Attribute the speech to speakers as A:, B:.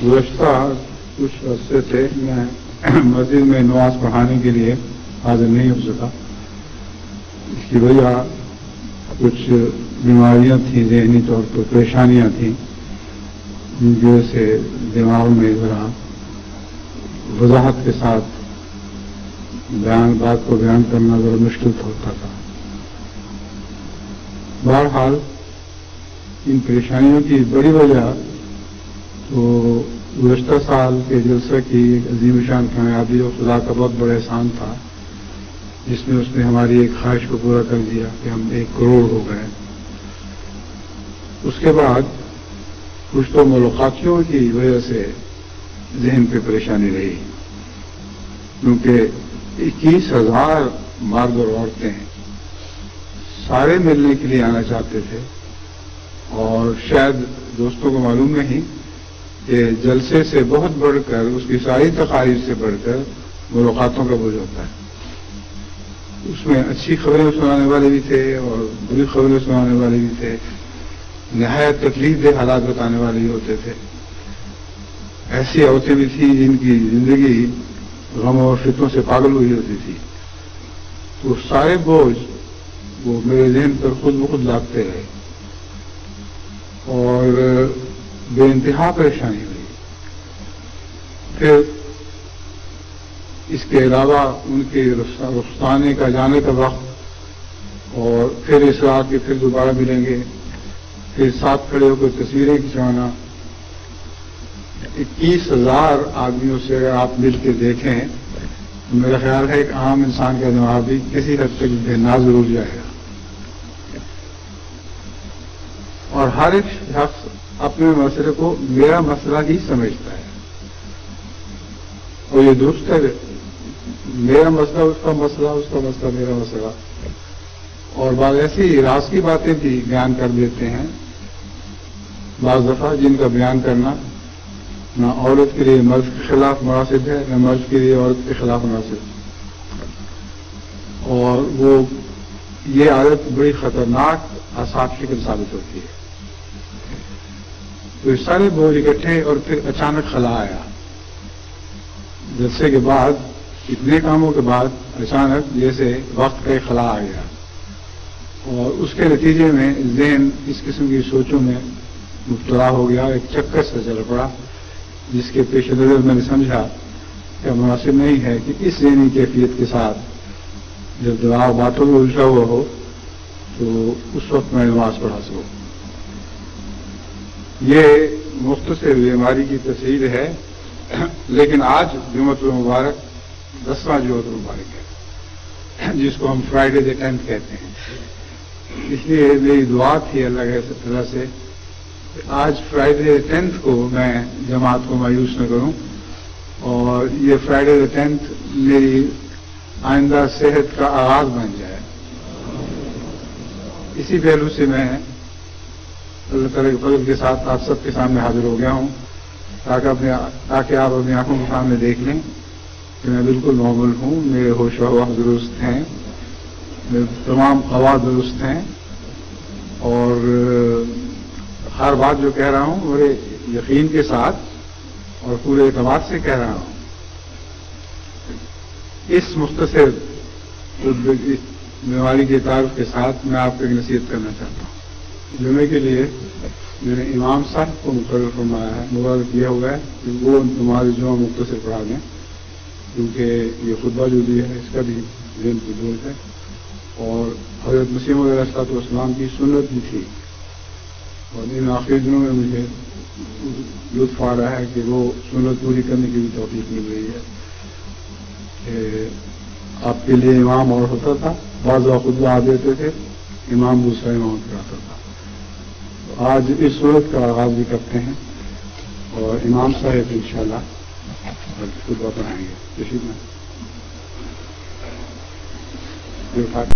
A: گزشتہ کچھ عرصے سے میں مسجد میں نماز پڑھانے کے لیے حاضر نہیں ہو سکا. اس کی وجہ کچھ بیماریاں تھیں، ذہنی طور پر پریشانیاں تھیں، جن کی وجہ سے دماغ میں ذرا وضاحت کے ساتھ بات کو بیان کرنا ذرا مشکل ہوتا تھا. بہرحال ان پریشانیوں کی بڑی وجہ تو گزشتہ سال کے جلسہ کی ایک عظیم شان کامیابی اور خدا کا بہت بڑا احسان تھا، جس میں اس نے ہماری ایک خواہش کو پورا کر دیا کہ ہم 1 کروڑ ہو گئے. اس کے بعد کچھ تو ملاقاتیوں کی وجہ سے ذہن پہ پریشانی رہی، کیونکہ 21,000 مرد اور عورتیں سارے ملنے کے لیے آنا چاہتے تھے، اور شاید دوستوں کو معلوم نہیں کہ جلسے سے بہت بڑھ کر، اس کی ساری تقاریر سے بڑھ کر ملاقاتوں کا بوجھ ہوتا ہے. اس میں اچھی خبریں سنانے والے بھی تھے اور بری خبریں سنانے والے بھی تھے، نہایت تکلیف دہ حالات بتانے والے بھی ہوتے تھے. ایسی عورتیں بھی تھیں جن کی زندگی غم اور فتنوں سے پاگل ہوئی ہوتی تھی. تو سارے بوجھ وہ میرے ذہن پر خود بخود لاگتے رہے اور بے انتہا پریشانی ہوئی. پھر اس کے علاوہ ان کے رخصتانے کا، جانے کا وقت، اور پھر اس رات کے پھر دوبارہ ملیں گے، پھر ساتھ کھڑے ہو کر تصویریں کھنچوانا. 21,000 آدمیوں سے اگر آپ مل کے دیکھیں تو میرا خیال ہے ایک عام انسان کا دماغ بھی کسی حد تک بھینا ضرور جائے گا. اور ہر ایک شخص اپنے مسئلے کو میرا مسئلہ ہی سمجھتا ہے، اور یہ درست ہے. میرا مسئلہ اس کا مسئلہ، اس کا مسئلہ میرا مسئلہ. اور بعض ایسی راز کی باتیں بھی بیان کر دیتے ہیں بعض دفعہ، جن کا بیان کرنا نہ عورت کے لیے مرد کے خلاف مناسب ہے، نہ مرد کے لیے عورت کے خلاف مناسب. اور وہ یہ عادت بڑی خطرناک آساب شکل ثابت ہوتی ہے. تو اس سارے بوجھ اکٹھے، اور پھر اچانک خلا آیا. جلسے کے بعد، اتنے کاموں کے بعد اچانک جیسے وقت کا ایک خلا آ گیا، اور اس کے نتیجے میں ذہن اس قسم کی سوچوں میں مبتلا ہو گیا. ایک چکر سے چل پڑا، جس کے پیش نظر میں نے سمجھا کہ مناسب نہیں ہے کہ اس ذہنی کیفیت کے ساتھ جب دماغ باتوں میں الجھا ہوا ہو تو اس وقت میں نماز پڑھا سکوں. یہ مختصر بیماری کی تفصیل ہے، لیکن آج جمعۃ المبارک 10واں جمعۃ المبارک ہے، جس کو ہم فرائیڈے دی 10th کہتے ہیں. اس لیے میری دعا تھی اللہ تعالیٰ سے کہ آج فرائیڈے دی 10th کو میں جماعت کو مایوس نہ کروں، اور یہ فرائیڈے دی 10th میری آئندہ صحت کا آغاز بن جائے. اسی پہلو سے میں اللہ تعالیٰ کے فضل کے ساتھ آپ سب کے سامنے حاضر ہو گیا ہوں، تاکہ آپ اپنی آنکھوں کے سامنے دیکھ لیں کہ میں بالکل نارمل ہوں. میرے ہوش و حواس درست ہیں، میرے تمام قواعد درست ہیں، اور ہر بات جو کہہ رہا ہوں بڑے یقین کے ساتھ اور پورے اعتماد سے کہہ رہا ہوں. اس مختصر بیماری کے تعارف کے ساتھ میں آپ کو ایک نصیحت کرنا چاہتا ہوں. جمعے کے لیے میں نے امام صاحب کو مقرر فرمایا ہے، مقرر کیا ہوا ہے کہ وہ تمہاری جمعہ مختصر پڑھا دیں، کیونکہ یہ خطبہ جو دیا ہے اس کا بھی ذہن کی ضرورت ہے. اور حضرت مسیح موعود علیہ الصلوۃ والسلام کی سنت بھی تھی، اور ان آخری دنوں میں مجھے لطف آ رہا ہے کہ وہ سنت پوری کرنے کی بھی توفیق مل رہی ہے کہ آپ کے لیے امام اور ہوتا تھا، بعض وقت خطبہ آ دیتے تھے، امام دوسرا امام کراتا تھا. آج اس سنت کا آغاز بھی کرتے ہیں، اور امام صاحب انشاءاللہ خطبہ پڑھائیں گے.